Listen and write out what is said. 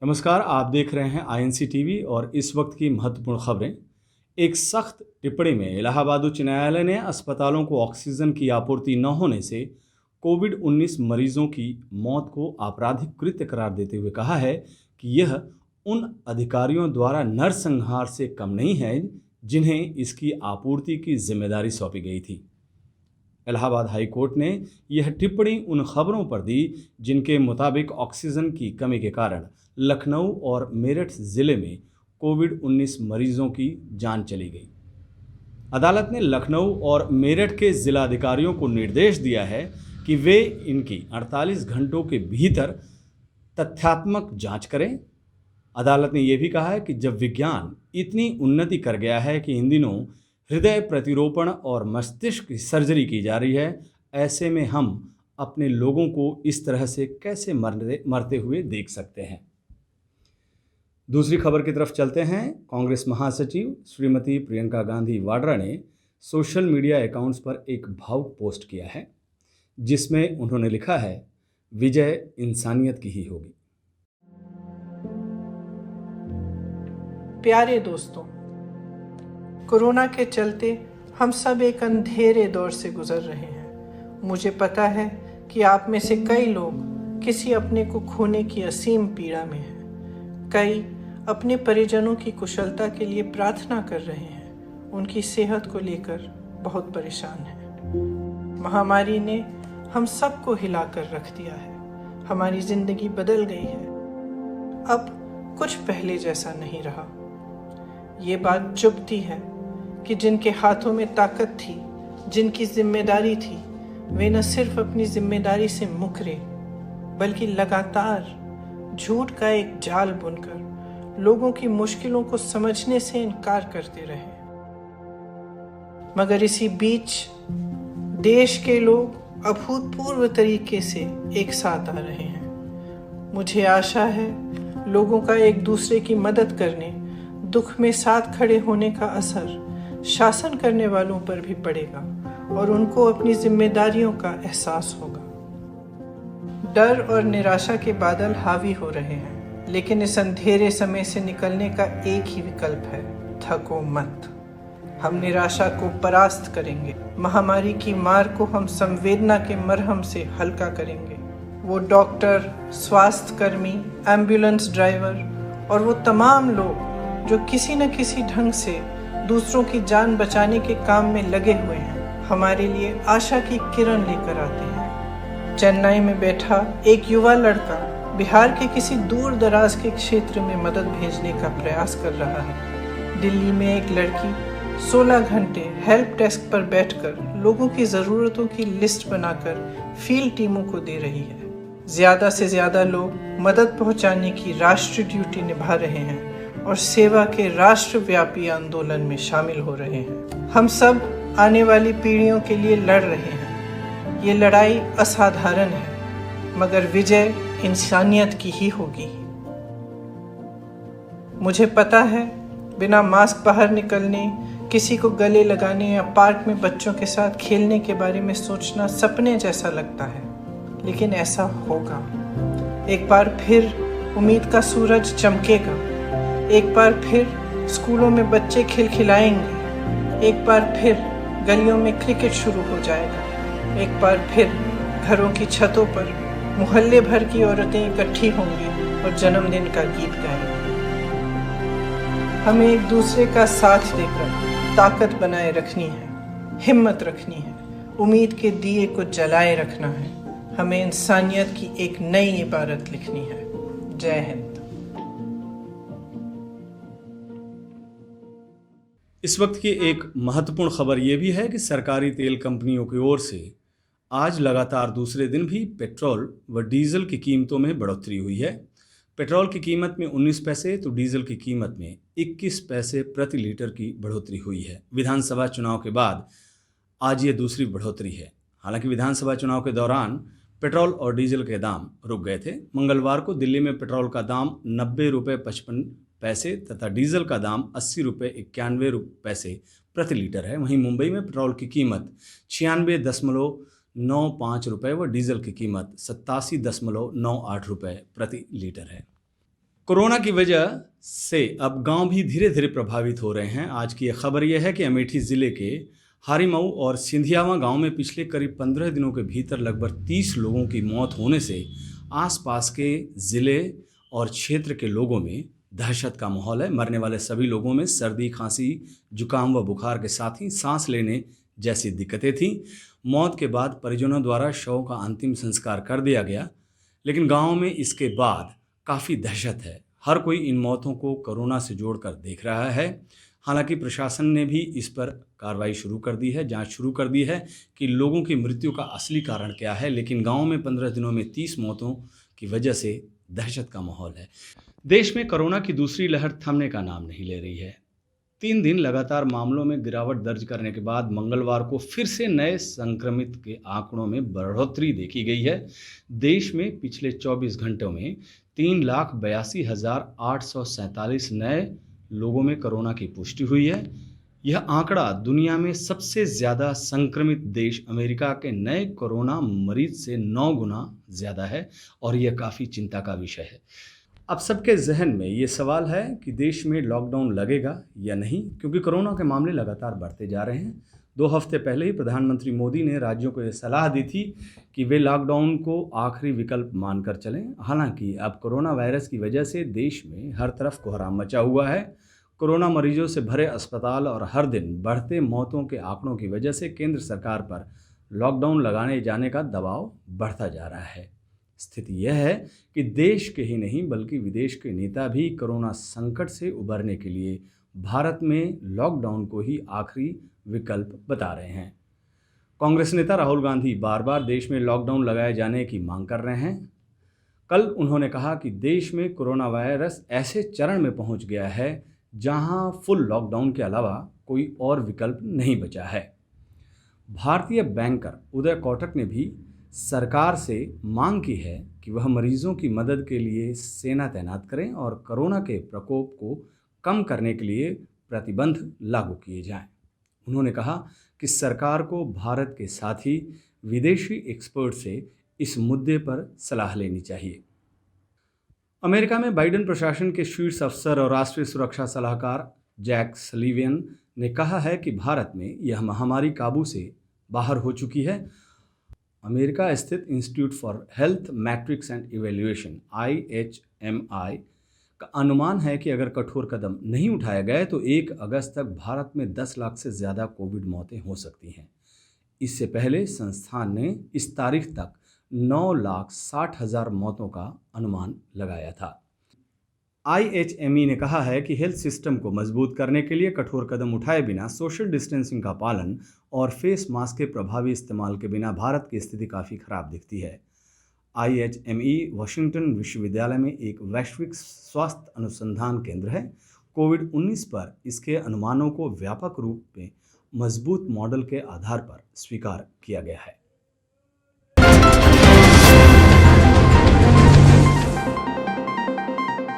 नमस्कार, आप देख रहे हैं आईएनसी टीवी और इस वक्त की महत्वपूर्ण खबरें। एक सख्त टिप्पणी में इलाहाबाद उच्च न्यायालय ने अस्पतालों को ऑक्सीजन की आपूर्ति न होने से कोविड-19 मरीजों की मौत को आपराधिक कृत्य करार देते हुए कहा है कि यह उन अधिकारियों द्वारा नरसंहार से कम नहीं है जिन्हें इसकी आपूर्ति की जिम्मेदारी सौंपी गई थी। इलाहाबाद हाई कोर्ट ने यह टिप्पणी उन खबरों पर दी जिनके मुताबिक ऑक्सीजन की कमी के कारण लखनऊ और मेरठ जिले में कोविड-19 मरीजों की जान चली गई। अदालत ने लखनऊ और मेरठ के जिलाधिकारियों को निर्देश दिया है कि वे इनकी 48 घंटों के भीतर तथ्यात्मक जांच करें। अदालत ने यह भी कहा है कि जब विज्ञान इतनी उन्नति कर गया है कि इन दिनों हृदय प्रतिरोपण और मस्तिष्क की सर्जरी की जा रही है, ऐसे में हम अपने लोगों को इस तरह से कैसे मरते हुए देख सकते हैं। दूसरी खबर की तरफ चलते हैं। कांग्रेस महासचिव श्रीमती प्रियंका गांधी वाड्रा ने सोशल मीडिया अकाउंट्स पर एक भावुक पोस्ट किया है जिसमें उन्होंने लिखा है, विजय इंसानियत की ही होगी। प्यारे दोस्तों, कोरोना के चलते हम सब एक अंधेरे दौर से गुजर रहे हैं। मुझे पता है कि आप में से कई लोग किसी अपने को खोने की असीम पीड़ा में हैं। कई अपने परिजनों की कुशलता के लिए प्रार्थना कर रहे हैं। उनकी सेहत को लेकर बहुत परेशान हैं। महामारी ने हम सबको हिलाकर रख दिया है। हमारी जिंदगी बदल गई है। अब कुछ पहले जैसा नहीं रहा। ये बात चुभती है कि जिनके हाथों में ताकत थी, जिनकी जिम्मेदारी थी, वे न सिर्फ अपनी जिम्मेदारी से मुकरे बल्कि लगातार झूठ का एक जाल बुनकर लोगों की मुश्किलों को समझने से इनकार करते रहे। मगर इसी बीच देश के लोग अभूतपूर्व तरीके से एक साथ आ रहे हैं। मुझे आशा है लोगों का एक दूसरे की मदद करने, दुख में साथ खड़े होने का असर शासन करने वालों पर भी पड़ेगा और उनको अपनी जिम्मेदारियों का एहसास होगा। डर और निराशा के बादल हावी हो रहे हैं, लेकिन इस अंधेरे समय से निकलने का एक ही विकल्प है, थको मत। हम निराशा को परास्त करेंगे। महामारी की मार को हम संवेदना के मरहम से हल्का करेंगे। वो डॉक्टर, स्वास्थ्य कर्मी, एम्बुलेंस ड्राइवर और वो तमाम लोग जो किसी न किसी ढंग से दूसरों की जान बचाने के काम में लगे हुए हैं, हमारे लिए आशा की किरण लेकर आते हैं। चेन्नई में बैठा एक युवा लड़का बिहार के किसी दूर दराज के क्षेत्र में मदद भेजने का प्रयास कर रहा है। दिल्ली में एक लड़की 16 घंटे हेल्प डेस्क पर बैठकर लोगों की ज़रूरतों की लिस्ट बनाकर फील्ड टीमों को दे रही है। ज़्यादा से ज़्यादा लोग मदद पहुंचाने की राष्ट्रीय ड्यूटी निभा रहे हैं और सेवा के राष्ट्रव्यापी आंदोलन में शामिल हो रहे हैं। हम सब आने वाली पीढ़ियों के लिए लड़ रहे हैं। ये लड़ाई असाधारण है, मगर विजय इंसानियत की ही होगी। मुझे पता है बिना मास्क बाहर निकलने, किसी को गले लगाने या पार्क में बच्चों के साथ खेलने के बारे में सोचना सपने जैसा लगता है, लेकिन ऐसा होगा। एक बार फिर उम्मीद का सूरज चमकेगा। एक बार फिर स्कूलों में बच्चे खिलखिलाएंगे। एक बार फिर गलियों में क्रिकेट शुरू हो जाएगा। एक बार फिर घरों की छतों पर मोहल्ले भर की औरतें इकट्ठी होंगी और जन्मदिन का गीत गाएंगी। हमें एक दूसरे का साथ देकर ताकत बनाए रखनी है, हिम्मत रखनी है, उम्मीद के दिए को जलाए रखना है। हमें इंसानियत की एक नई इबारत लिखनी है। जय हिंद। इस वक्त की एक महत्वपूर्ण खबर यह भी है कि सरकारी तेल कंपनियों की ओर से आज लगातार दूसरे दिन भी पेट्रोल व डीजल की कीमतों में बढ़ोतरी हुई है। पेट्रोल की कीमत में 19 पैसे तो डीजल की कीमत में 21 पैसे प्रति लीटर की बढ़ोतरी हुई है। विधानसभा चुनाव के बाद आज ये दूसरी बढ़ोतरी है। हालांकि विधानसभा चुनाव के दौरान पेट्रोल और डीजल के दाम रुक गए थे। मंगलवार को दिल्ली में पेट्रोल का दाम 90 रुपये 55 पैसे तथा डीजल का दाम 80 रुपये 91 पैसे प्रति लीटर है। वहीं मुंबई में पेट्रोल की कीमत 96.95 रुपये व डीजल की कीमत 87.98 रुपये प्रति लीटर है। कोरोना की वजह से अब गांव भी धीरे धीरे प्रभावित हो रहे हैं। आज की यह खबर यह है कि अमेठी ज़िले के हारीमऊ और सिंधियावा गांव में पिछले करीब 15 दिनों के भीतर लगभग 30 लोगों की मौत होने से आसपास के ज़िले और क्षेत्र के लोगों में दहशत का माहौल है। मरने वाले सभी लोगों में सर्दी, खांसी, जुकाम व बुखार के साथ ही सांस लेने जैसी दिक्कतें थीं। मौत के बाद परिजनों द्वारा शव का अंतिम संस्कार कर दिया गया, लेकिन गांव में इसके बाद काफ़ी दहशत है। हर कोई इन मौतों को कोरोना से जोड़कर देख रहा है। हालांकि प्रशासन ने भी इस पर कार्रवाई शुरू कर दी है, जांच शुरू कर दी है कि लोगों की मृत्यु का असली कारण क्या है। लेकिन गांव में 15 दिनों में 30 मौतों की वजह से दहशत का माहौल है। देश में कोरोना की दूसरी लहर थमने का नाम नहीं ले रही है। 3 दिन लगातार मामलों में गिरावट दर्ज करने के बाद मंगलवार को फिर से नए संक्रमित के आंकड़ों में बढ़ोतरी देखी गई है। देश में पिछले 24 घंटों में 3,82,847 नए लोगों में कोरोना की पुष्टि हुई है। यह आंकड़ा दुनिया में सबसे ज़्यादा संक्रमित देश अमेरिका के नए कोरोना मरीज से 9 गुना ज़्यादा है और यह काफ़ी चिंता का विषय है। अब सबके जहन में ये सवाल है कि देश में लॉकडाउन लगेगा या नहीं, क्योंकि कोरोना के मामले लगातार बढ़ते जा रहे हैं। 2 हफ्ते पहले ही प्रधानमंत्री मोदी ने राज्यों को ये सलाह दी थी कि वे लॉकडाउन को आखिरी विकल्प मानकर चलें। हालांकि अब कोरोना वायरस की वजह से देश में हर तरफ कोहराम मचा हुआ है। कोरोना मरीजों से भरे अस्पताल और हर दिन बढ़ते मौतों के आंकड़ों की वजह से केंद्र सरकार पर लॉकडाउन लगाने जाने का दबाव बढ़ता जा रहा है। स्थिति यह है कि देश के ही नहीं बल्कि विदेश के नेता भी कोरोना संकट से उबरने के लिए भारत में लॉकडाउन को ही आखिरी विकल्प बता रहे हैं। कांग्रेस नेता राहुल गांधी बार बार देश में लॉकडाउन लगाए जाने की मांग कर रहे हैं। कल उन्होंने कहा कि देश में कोरोना वायरस ऐसे चरण में पहुंच गया है जहां फुल लॉकडाउन के अलावा कोई और विकल्प नहीं बचा है। भारतीय बैंकर उदय कोटक ने भी सरकार से मांग की है कि वह मरीजों की मदद के लिए सेना तैनात करें और कोरोना के प्रकोप को कम करने के लिए प्रतिबंध लागू किए जाएं। उन्होंने कहा कि सरकार को भारत के साथ ही विदेशी एक्सपर्ट से इस मुद्दे पर सलाह लेनी चाहिए। अमेरिका में बाइडेन प्रशासन के शीर्ष अफसर और राष्ट्रीय सुरक्षा सलाहकार जैक सलिवियन ने कहा है कि भारत में यह महामारी काबू से बाहर हो चुकी है। अमेरिका स्थित institute for health matrix and evaluation IHMI का अनुमान है कि अगर कठोर कदम नहीं उठाया गया तो 1 अगस्त तक भारत में 10 लाख से ज़्यादा कोविड मौतें हो सकती हैं। इससे पहले संस्थान ने इस तारीख तक 9,60,000 मौतों का अनुमान लगाया था। IHME ने कहा है कि हेल्थ सिस्टम को मजबूत करने के लिए कठोर कदम उठाए बिना सोशल डिस्टेंसिंग का पालन और फेस मास्क के प्रभावी इस्तेमाल के बिना भारत की स्थिति काफ़ी खराब दिखती है। IHME वाशिंगटन विश्वविद्यालय में एक वैश्विक स्वास्थ्य अनुसंधान केंद्र है। कोविड-19 पर इसके अनुमानों को व्यापक रूप में मजबूत मॉडल के आधार पर स्वीकार किया गया है।